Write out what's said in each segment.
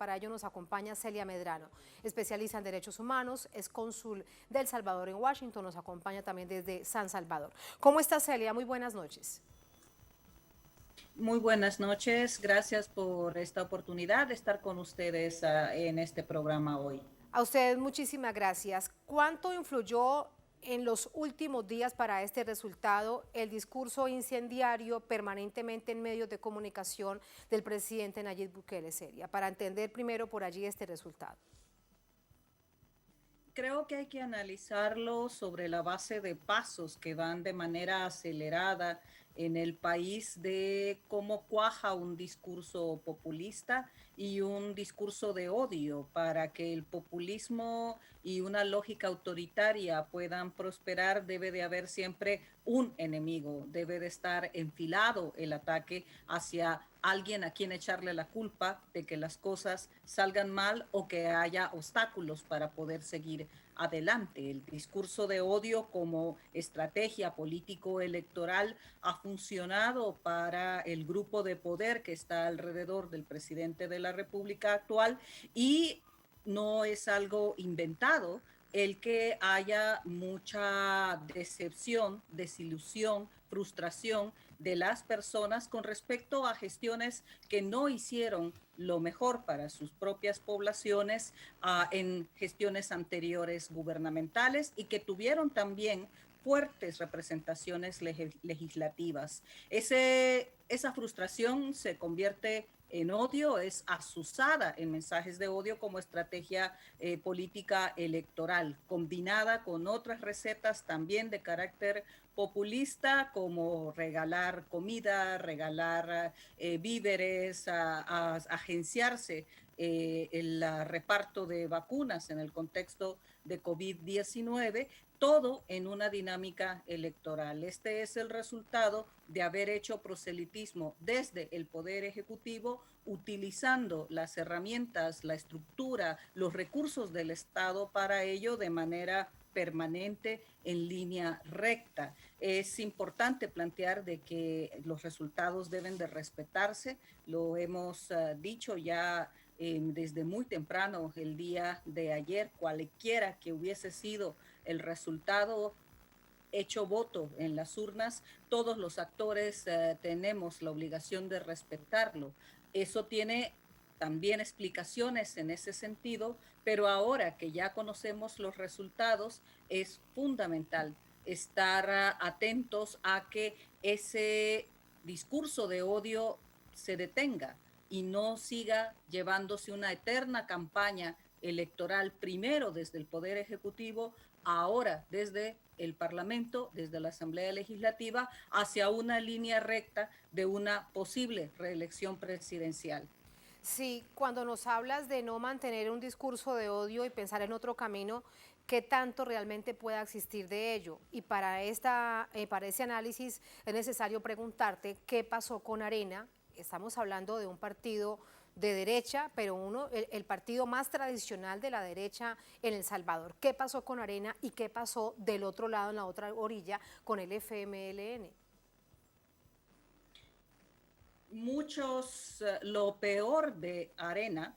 Para ello nos acompaña Celia Medrano, especialista en derechos humanos, es cónsul de El Salvador en Washington, nos acompaña también desde San Salvador. ¿Cómo está Celia? Muy buenas noches. Muy buenas noches, gracias por esta oportunidad de estar con ustedes en este programa hoy. A usted muchísimas gracias. ¿Cuánto influyó en los últimos días para este resultado el discurso incendiario permanentemente en medios de comunicación del presidente Nayib Bukele, Celia? Para entender primero por allí este resultado. Creo que hay que analizarlo sobre la base de pasos que van de manera acelerada en el país de cómo cuaja un discurso populista y un discurso de odio para que el populismo y una lógica autoritaria puedan prosperar. Debe de haber siempre un enemigo, debe de estar enfilado el ataque hacia alguien a quien echarle la culpa de que las cosas salgan mal o que haya obstáculos para poder seguir adelante. El discurso de odio como estrategia político-electoral ha funcionado para el grupo de poder que está alrededor del presidente de la República actual y no es algo inventado el que haya mucha decepción, desilusión, frustración de las personas con respecto a gestiones que no hicieron lo mejor para sus propias poblaciones en gestiones anteriores gubernamentales y que tuvieron también fuertes representaciones legislativas. Esa frustración se convierte en odio, es azuzada en mensajes de odio como estrategia política electoral, combinada con otras recetas también de carácter populista, como regalar comida, regalar víveres, agenciarse el reparto de vacunas en el contexto de COVID-19, todo en una dinámica electoral. Este es el resultado de haber hecho proselitismo desde el Poder Ejecutivo, utilizando las herramientas, la estructura, los recursos del Estado para ello de manera permanente en línea recta. Es importante plantear de que los resultados deben de respetarse, lo hemos dicho ya desde muy temprano el día de ayer, cualquiera que hubiese sido el resultado hecho voto en las urnas, todos los actores tenemos la obligación de respetarlo. Eso tiene también explicaciones en ese sentido, pero ahora que ya conocemos los resultados, es fundamental estar atentos a que ese discurso de odio se detenga y no siga llevándose una eterna campaña electoral, primero desde el Poder Ejecutivo, ahora desde el Parlamento, desde la Asamblea Legislativa, hacia una línea recta de una posible reelección presidencial. Sí, cuando nos hablas de no mantener un discurso de odio y pensar en otro camino, ¿qué tanto realmente pueda existir de ello? Y para ese análisis es necesario preguntarte qué pasó con Arena. Estamos hablando de un partido de derecha, pero el partido más tradicional de la derecha en El Salvador. ¿Qué pasó con Arena y qué pasó del otro lado, en la otra orilla, con el FMLN? Lo peor de Arena,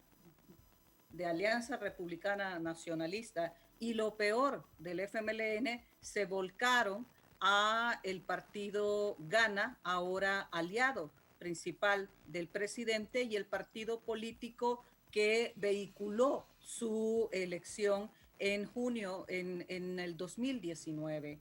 de Alianza Republicana Nacionalista, y lo peor del FMLN se volcaron a el partido Gana, ahora aliado principal del presidente y el partido político que vehiculó su elección en junio en el 2019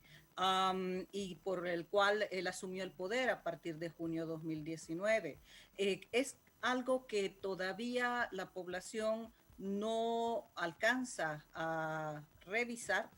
y por el cual él asumió el poder a partir de junio 2019. Es algo que todavía la población no alcanza a revisar.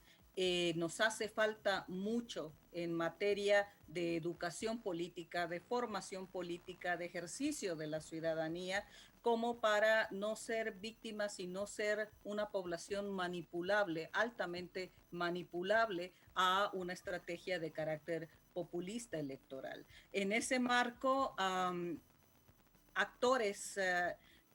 Nos hace falta mucho en materia de educación política, de formación política, de ejercicio de la ciudadanía, como para no ser víctimas y no ser una población manipulable, altamente manipulable a una estrategia de carácter populista electoral. En ese marco, actores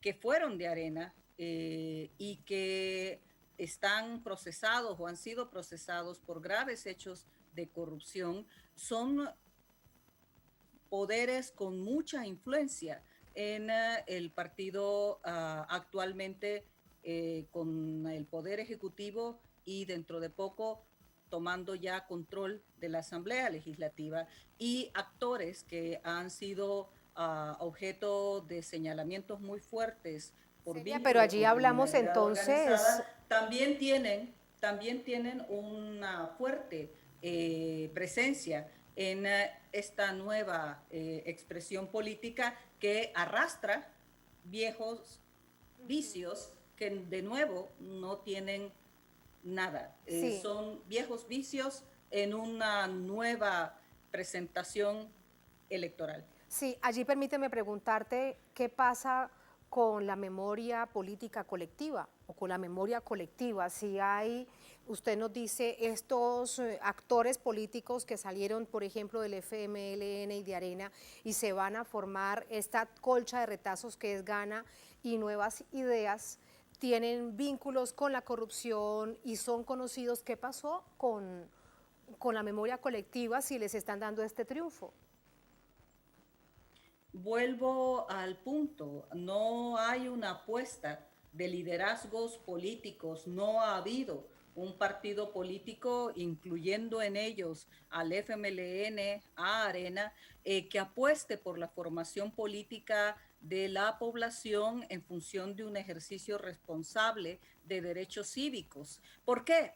que fueron de Arena y que están procesados o han sido procesados por graves hechos de corrupción son poderes con mucha influencia en el partido actualmente con el Poder Ejecutivo y dentro de poco tomando ya control de la Asamblea Legislativa, y actores que han sido objeto de señalamientos muy fuertes por Celia, pero vínculo allí con hablamos criminalidad entonces, organizada, también tienen una fuerte presencia en esta nueva expresión política que arrastra viejos vicios que de nuevo no tienen nada. sí, Son viejos vicios en una nueva presentación electoral. sí, allí permíteme preguntarte qué pasa con la memoria política colectiva o con la memoria colectiva. Si hay, usted nos dice, estos actores políticos que salieron, por ejemplo, del FMLN y de Arena y se van a formar esta colcha de retazos que es Gana y Nuevas Ideas, tienen vínculos con la corrupción y son conocidos. ¿Qué pasó con la memoria colectiva si les están dando este triunfo? Vuelvo al punto, no hay una apuesta de liderazgos políticos, no ha habido un partido político, incluyendo en ellos al FMLN, a Arena, que apueste por la formación política de la población en función de un ejercicio responsable de derechos cívicos. ¿Por qué?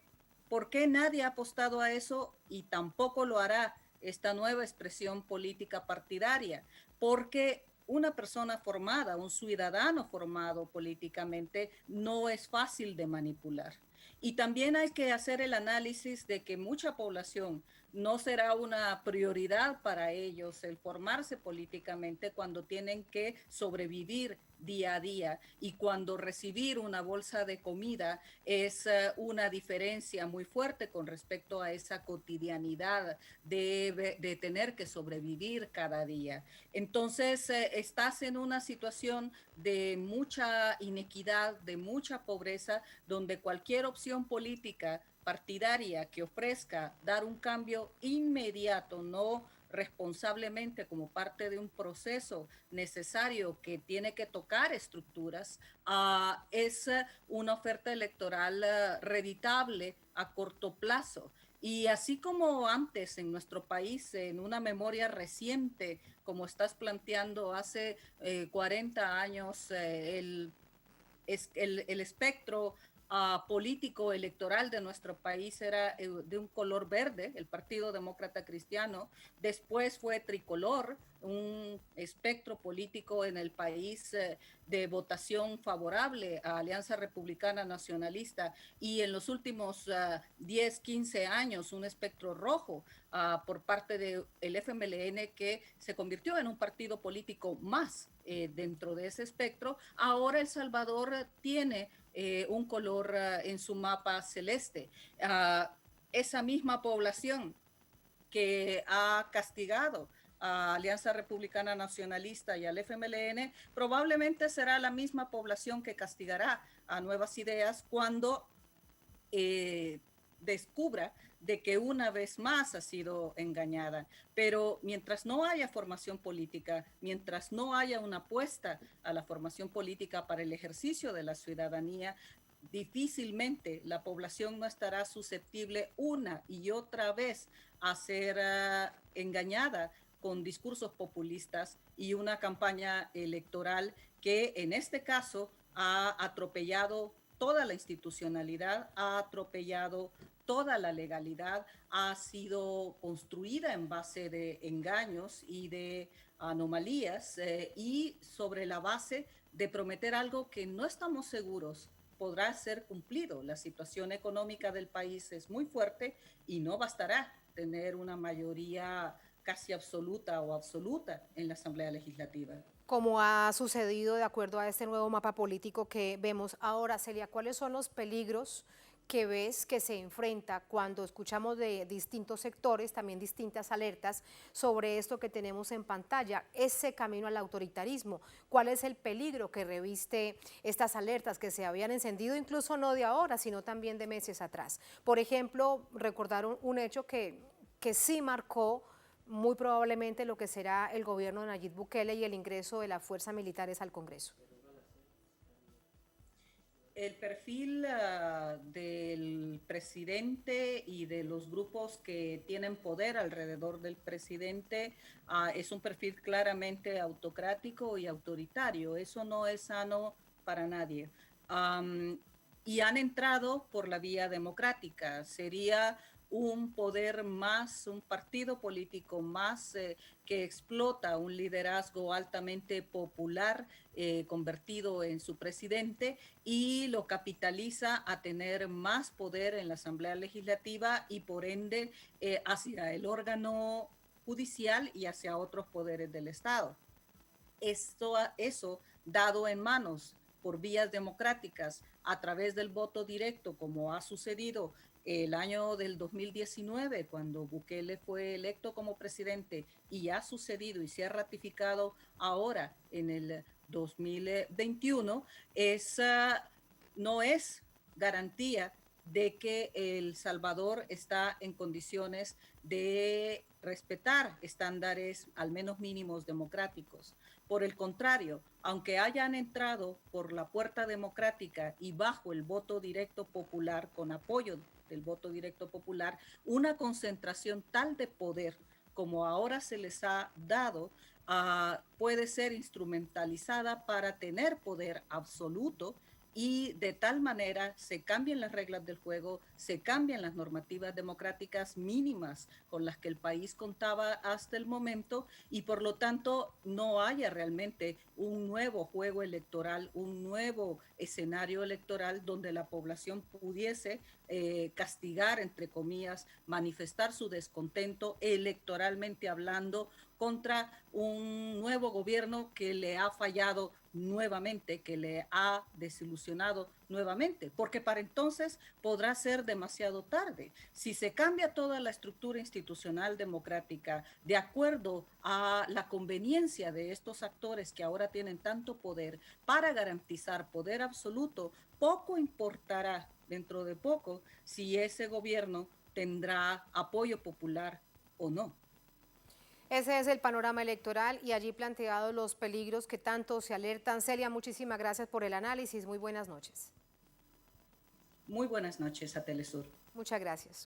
¿Por qué nadie ha apostado a eso y tampoco lo hará esta nueva expresión política partidaria? Porque una persona formada, un ciudadano formado políticamente, no es fácil de manipular. Y también hay que hacer el análisis de que mucha población no será una prioridad para ellos el formarse políticamente cuando tienen que sobrevivir día a día y cuando recibir una bolsa de comida es una diferencia muy fuerte con respecto a esa cotidianidad de tener que sobrevivir cada día. Entonces, estás en una situación de mucha inequidad, de mucha pobreza, donde cualquier opción política partidaria que ofrezca dar un cambio inmediato, no responsablemente como parte de un proceso necesario que tiene que tocar estructuras, es una oferta electoral reditable a corto plazo. Y así como antes en nuestro país, en una memoria reciente, como estás planteando, hace 40 años, el espectro político electoral de nuestro país era de un color verde, el Partido Demócrata Cristiano, después fue tricolor, un espectro político en el país de votación favorable a Alianza Republicana Nacionalista, y en los últimos 10, 15 años un espectro rojo por parte del FMLN, que se convirtió en un partido político más dentro de ese espectro. Ahora El Salvador tiene un color en su mapa celeste. Esa misma población que ha castigado a Alianza Republicana Nacionalista y al FMLN, probablemente será la misma población que castigará a Nuevas Ideas cuando descubra de que una vez más ha sido engañada. Pero mientras no haya formación política, mientras no haya una apuesta a la formación política para el ejercicio de la ciudadanía, difícilmente la población no estará susceptible una y otra vez a ser engañada con discursos populistas y una campaña electoral que en este caso ha atropellado toda la institucionalidad, ha atropellado toda la legalidad, ha sido construida en base de engaños y de anomalías y sobre la base de prometer algo que no estamos seguros podrá ser cumplido. La situación económica del país es muy fuerte y no bastará tener una mayoría casi absoluta o absoluta en la Asamblea Legislativa. Como ha sucedido de acuerdo a este nuevo mapa político que vemos ahora. Celia, ¿cuáles son los peligros que ves que se enfrenta cuando escuchamos de distintos sectores, también distintas alertas sobre esto que tenemos en pantalla, ese camino al autoritarismo? ¿Cuál es el peligro que reviste estas alertas que se habían encendido, incluso no de ahora, sino también de meses atrás? Por ejemplo, recordaron un hecho que sí marcó muy probablemente lo que será el gobierno de Nayib Bukele y el ingreso de las fuerzas militares al Congreso? El perfil del presidente y de los grupos que tienen poder alrededor del presidente es un perfil claramente autocrático y autoritario. Eso no es sano para nadie. Y han entrado por la vía democrática. Sería un poder más, un partido político más que explota un liderazgo altamente popular convertido en su presidente y lo capitaliza a tener más poder en la Asamblea Legislativa y por ende hacia el órgano judicial y hacia otros poderes del Estado. Eso dado en manos por vías democráticas a través del voto directo, como ha sucedido el año del 2019, cuando Bukele fue electo como presidente, y ha sucedido y se ha ratificado ahora en el 2021, no es garantía de que El Salvador está en condiciones de respetar estándares al menos mínimos democráticos. Por el contrario, aunque hayan entrado por la puerta democrática y bajo el voto directo popular, con apoyo del voto directo popular, una concentración tal de poder como ahora se les ha dado, puede ser instrumentalizada para tener poder absoluto y de tal manera se cambian las reglas del juego, se cambian las normativas democráticas mínimas con las que el país contaba hasta el momento y por lo tanto no haya realmente un nuevo juego electoral, un nuevo escenario electoral donde la población pudiese castigar, entre comillas, manifestar su descontento electoralmente hablando contra un nuevo gobierno que le ha fallado nuevamente, que le ha desilusionado nuevamente, porque para entonces podrá ser demasiado tarde. Si se cambia toda la estructura institucional democrática de acuerdo a la conveniencia de estos actores que ahora tienen tanto poder para garantizar poder absoluto, poco importará dentro de poco si ese gobierno tendrá apoyo popular o no. Ese es el panorama electoral y allí planteados los peligros que tanto se alertan. Celia, muchísimas gracias por el análisis. Muy buenas noches. Muy buenas noches a Telesur. Muchas gracias.